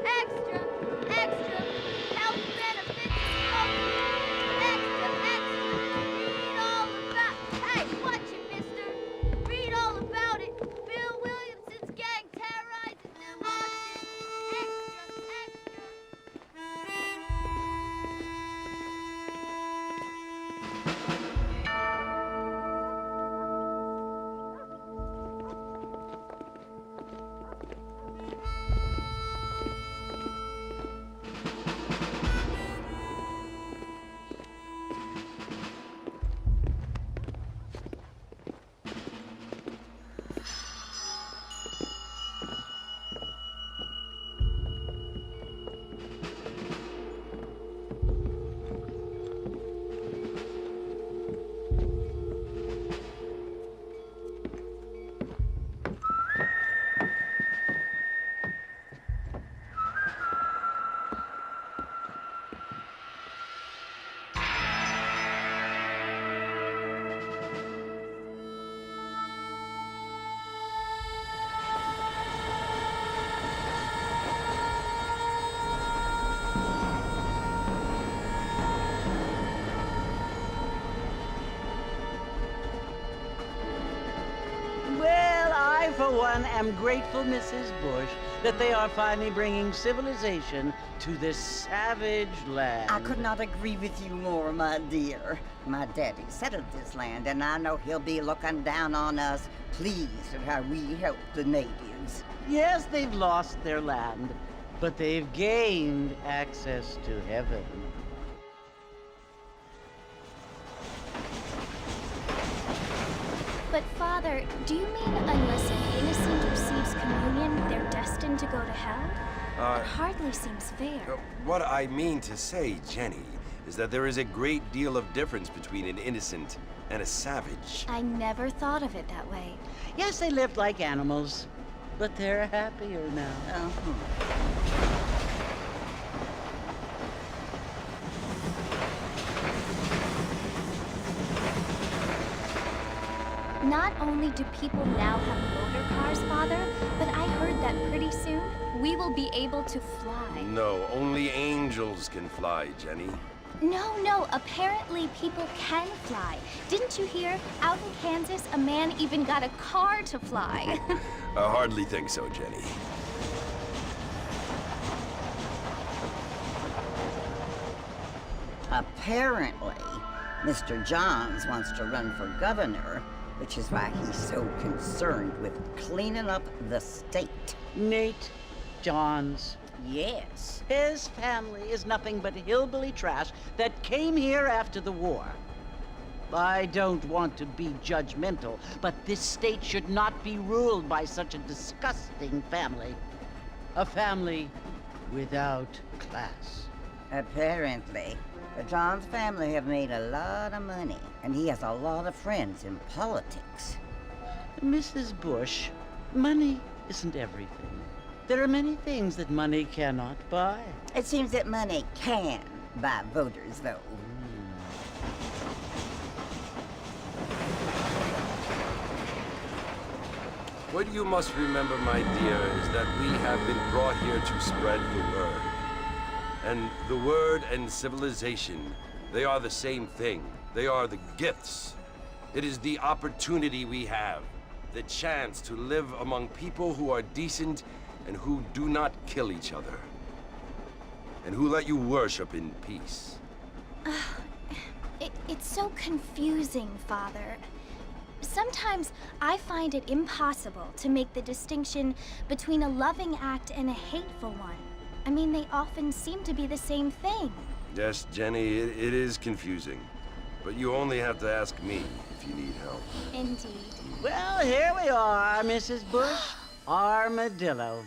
Extra, extra, health benefits smoking. Extra, extra, read all about. Hey, watch it, mister. Read all about it. Bill Williamson's gang terrorizes New Boston. Extra, extra. Well, I, for one, am grateful, Mrs. Bush, that they are finally bringing civilization to this savage land. I could not agree with you more, my dear. My daddy settled this land, and I know he'll be looking down on us, pleased at how we help the natives. Yes, they've lost their land, but they've gained access to heaven. But Father, do you mean unless an innocent receives communion, they're destined to go to hell? It hardly seems fair. What I mean to say, Jenny, is that there is a great deal of difference between an innocent and a savage. I never thought of it that way. Yes, they lived like animals, but they're happier now. Not only do people now have motor cars, Father, but I heard that pretty soon we will be able to fly. No, only angels can fly, Jenny. No, apparently people can fly. Didn't you hear? Out in Kansas, a man even got a car to fly. I hardly think so, Jenny. Apparently, Mr. Johns wants to run for governor, which is why he's so concerned with cleaning up the state. Nate Johns. Yes. His family is nothing but hillbilly trash that came here after the war. I don't want to be judgmental, but this state should not be ruled by such a disgusting family. A family without class. Apparently. The Johns family have made a lot of money, and he has a lot of friends in politics. Mrs. Bush, money isn't everything. There are many things that money cannot buy. It seems that money can buy voters, though. What you must remember, my dear, is that we have been brought here to spread the word. And the word and civilization, they are the same thing. They are the gifts. It is the opportunity we have, the chance to live among people who are decent and who do not kill each other, and who let you worship in peace. It's so confusing, Father. Sometimes I find it impossible to make the distinction between a loving act and a hateful one. I mean, they often seem to be the same thing. Yes, Jenny, it is confusing. But you only have to ask me if you need help. Indeed. Well, here we are, Mrs. Bush. Armadillo.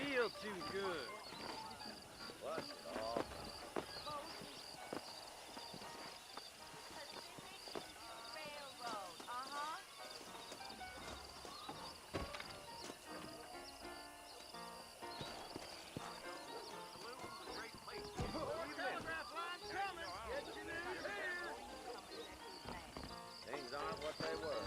feel too good. What's it all? Things aren't what they were.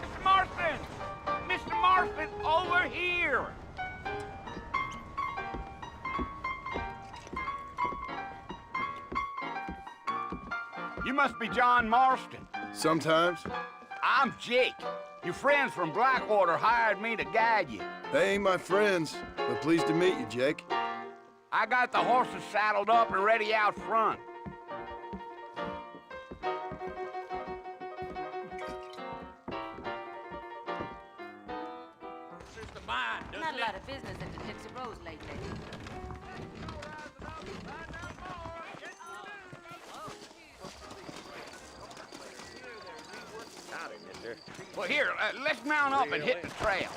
Mr. Marston! Mr. Marston, over here! You must be John Marston. Sometimes. I'm Jake. Your friends from Blackwater hired me to guide you. They ain't my friends, but pleased to meet you, Jake. I got the horses saddled up and ready out front. Not a lot of business at the Dixie Rose lately. Howdy, mister. Well, here, let's mount up and hit the trail.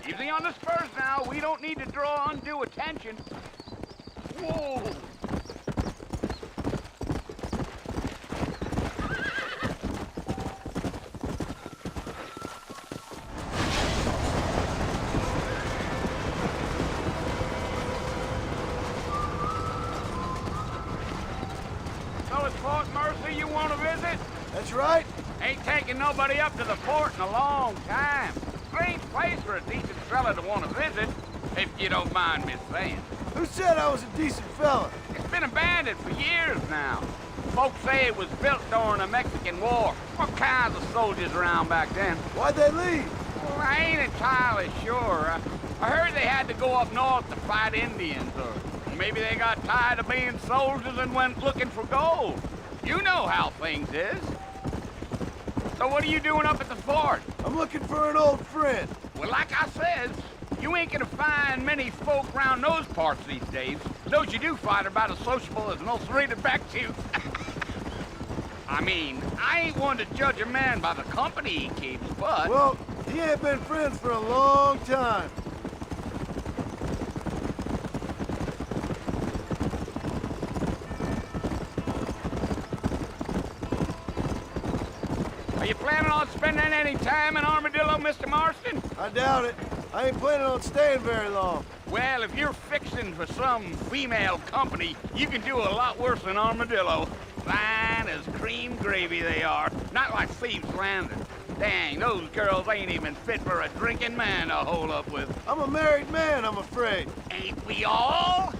Easy on the spurs now. We don't need to draw undue attention. Whoa! So it's Fort Mercy you want to visit? That's right. Ain't taken nobody up to the fort in a long time. Strange place for a decent fella to want to visit, if you don't mind me saying. Who said I was a decent fella? It's been abandoned for years now. Folks say it was built during the Mexican War. What kinds of soldiers around back then? Why'd they leave? Well, I ain't entirely sure. I heard they had to go up north to fight Indians, or maybe they got tired of being soldiers and went looking for gold. You know how things is. So what are you doing up at the fort? I'm looking for an old friend. Well, like I said, you ain't gonna find many folk around those parts these days. Those you do find are about as sociable as an ulcerated back tooth. I mean, I ain't one to judge a man by the company he keeps, but... Well, he ain't been friends for a long time. Are you planning on spending any time in Armadillo, Mr. Marston? I doubt it. I ain't planning on staying very long. Well, if you're fixing for some female company, you can do a lot worse than Armadillo. Fine as cream gravy they are. Not like Thieves Landing. Dang, those girls ain't even fit for a drinking man to hole up with. I'm a married man, I'm afraid. Ain't we all?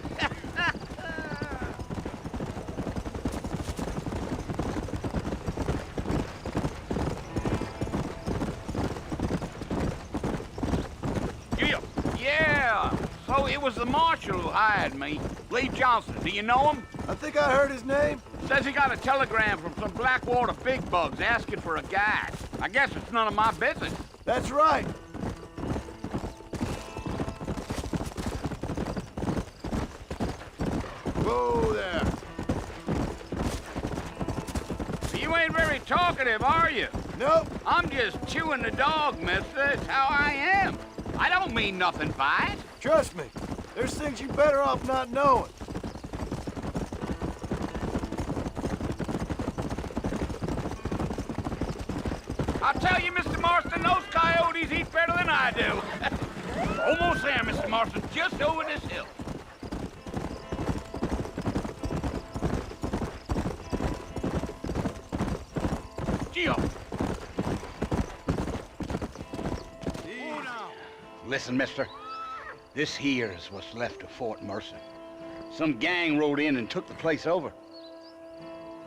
Yeah, so it was the marshal who hired me. Lee Johnson, do you know him? I think I heard his name. Says he got a telegram from some Blackwater big bugs asking for a guide. I guess it's none of my business. That's right. Whoa there. You ain't very talkative, are you? Nope. I'm just chewing the dog, mister. It's how I am. I don't mean nothing by it. Trust me. There's things you better off not knowing. I'll tell you, Mr. Marston, those coyotes eat better than I do. Almost there, Mr. Marston, just over this hill. Geo. Listen, mister. This here is what's left of Fort Mercer. Some gang rode in and took the place over.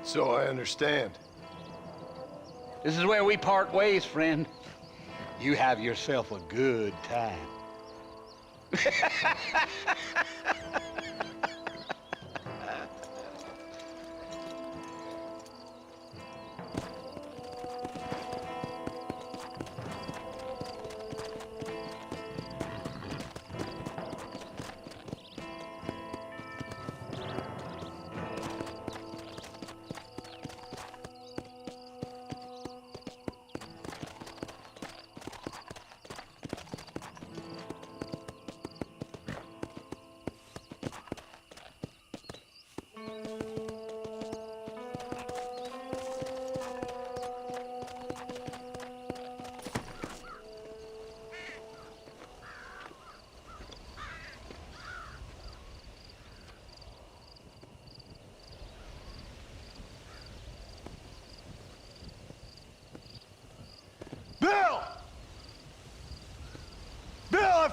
So I understand. This is where we part ways, friend. You have yourself a good time.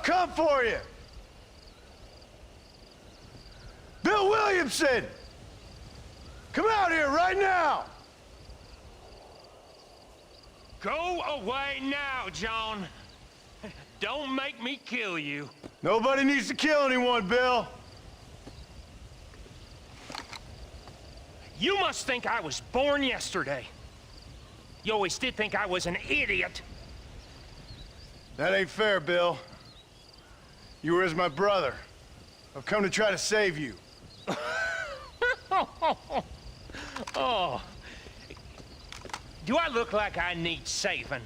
come for you! Bill Williamson! Come out here right now! Go away now, John. Don't make me kill you. Nobody needs to kill anyone, Bill. You must think I was born yesterday. You always did think I was an idiot. That ain't fair, Bill. You were as my brother. I've come to try to save you. Oh. Do I look like I need saving?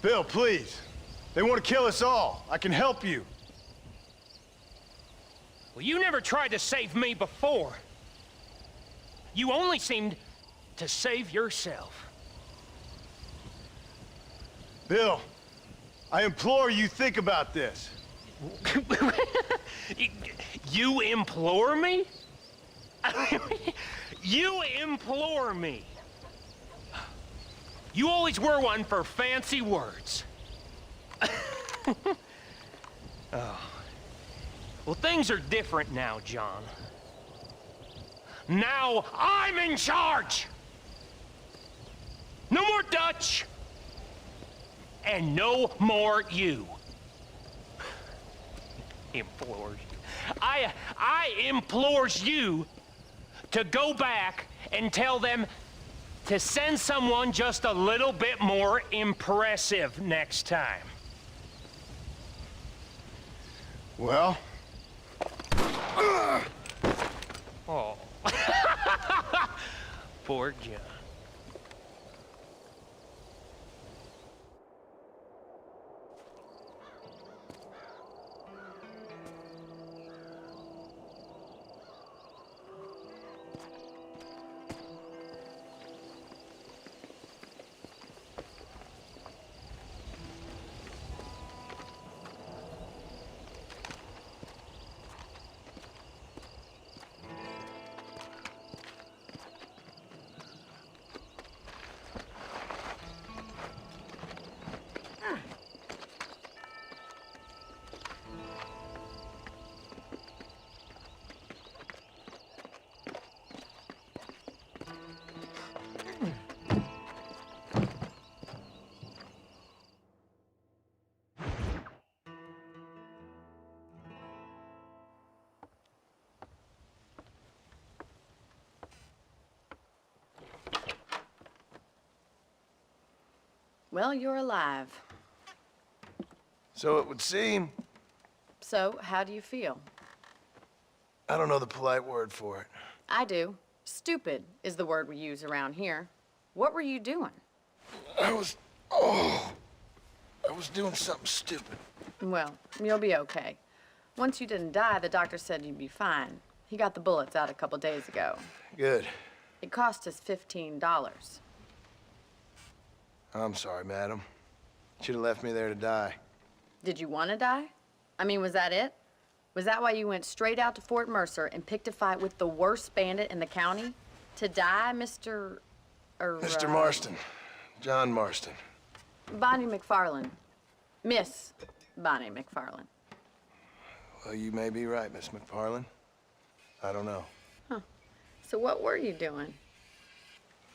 Bill, please. They want to kill us all. I can help you. Well, you never tried to save me before. You only seemed to save yourself. Bill, I implore you think about this. You implore me? You implore me. You always were one for fancy words. Oh. Well, things are different now, John. Now I'm in charge! No more Dutch! And no more you. Implores. I implores you to go back and tell them to send someone just a little bit more impressive next time. Well? Oh. Poor John. Well, you're alive. So it would seem. So, how do you feel? I don't know the polite word for it. I do. Stupid is the word we use around here. What were you doing? I was doing something stupid. Well, you'll be okay. Once you didn't die, the doctor said you'd be fine. He got the bullets out a couple days ago. Good. It cost us $15. I'm sorry, madam. Should have left me there to die. Did you want to die? I mean, was that it? Was that why you went straight out to Fort Mercer and picked a fight with the worst bandit in the county? To die, Mr. Mr. Marston. John Marston. Bonnie McFarland. Miss Bonnie McFarland. Well, you may be right, Miss McFarland. I don't know. Huh. So what were you doing?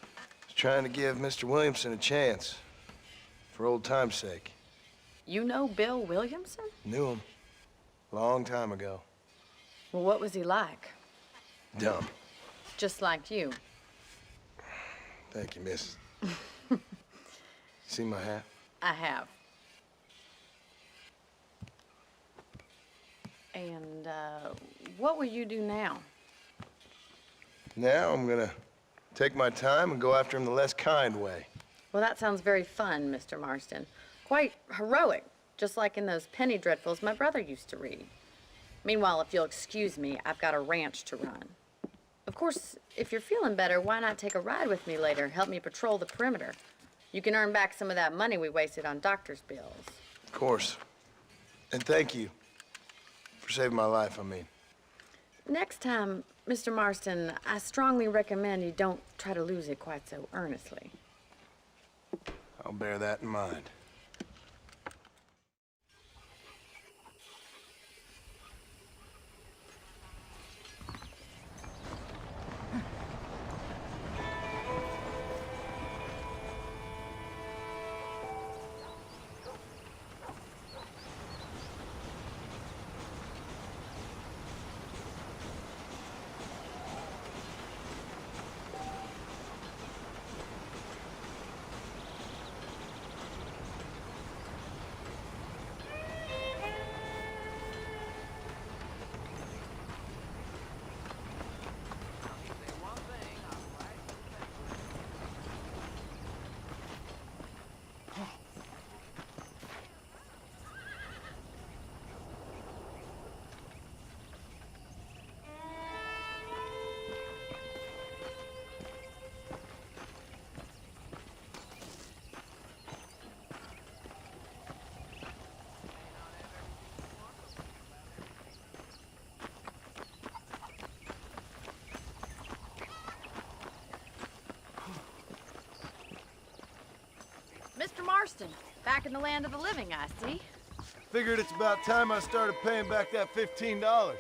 I was trying to give Mr. Williamson a chance. For old time's sake. You know Bill Williamson? Knew him. Long time ago. Well, what was he like? Dumb. Just like you. Thank you, miss. See my hat? I have. And, what will you do now? Now I'm gonna take my time and go after him the less kind way. Well, that sounds very fun, Mr. Marston. Quite heroic, just like in those penny dreadfuls my brother used to read. Meanwhile, if you'll excuse me, I've got a ranch to run. Of course, if you're feeling better, why not take a ride with me later? Help me patrol the perimeter. You can earn back some of that money we wasted on doctor's bills. Of course. And thank you for saving my life, I mean. Next time, Mr. Marston, I strongly recommend you don't try to lose it quite so earnestly. I'll bear that in mind. Marston. Back in the land of the living, I see. Figured it's about time I started paying back that $15.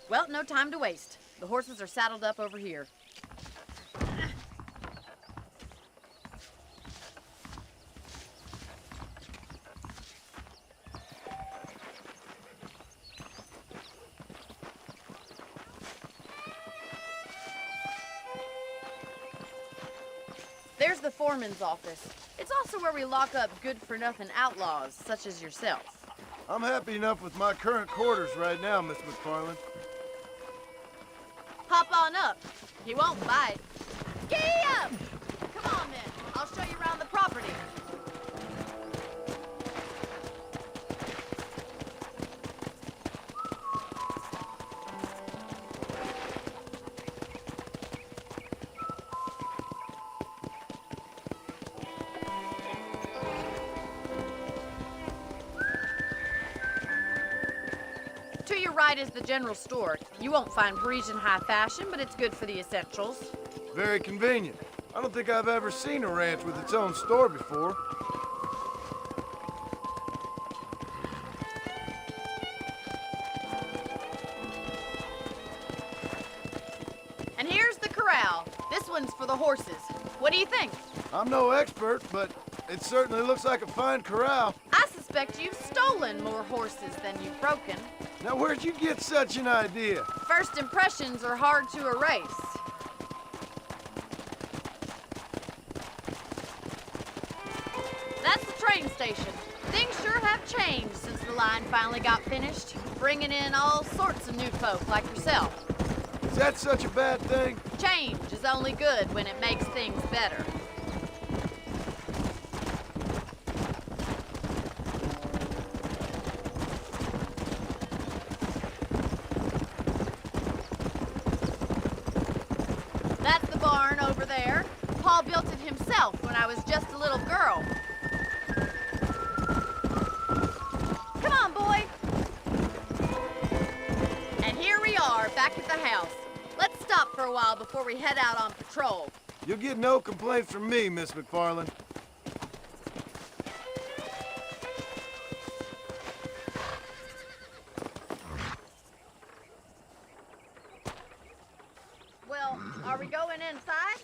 Well, no time to waste. The horses are saddled up over here. There's the foreman's office. It's also where we lock up good-for-nothing outlaws, such as yourself. I'm happy enough with my current quarters right now, Miss McFarland. Hop on up. He won't bite. Giddy up! Come on, then. I'll show you around the property. To your right is the general store. You won't find Parisian high fashion, but it's good for the essentials. Very convenient. I don't think I've ever seen a ranch with its own store before. And here's the corral. This one's for the horses. What do you think? I'm no expert, but it certainly looks like a fine corral. I suspect you've stolen more horses than you've broken. Now, where'd you get such an idea? First impressions are hard to erase. That's the train station. Things sure have changed since the line finally got finished, bringing in all sorts of new folk like yourself. Is that such a bad thing? Change is only good when it makes things better. That's the barn over there. Paul built it himself when I was just a little girl. Come on, boy. And here we are, back at the house. Let's stop for a while before we head out on patrol. You'll get no complaints from me, Miss McFarland. Well, are we going inside?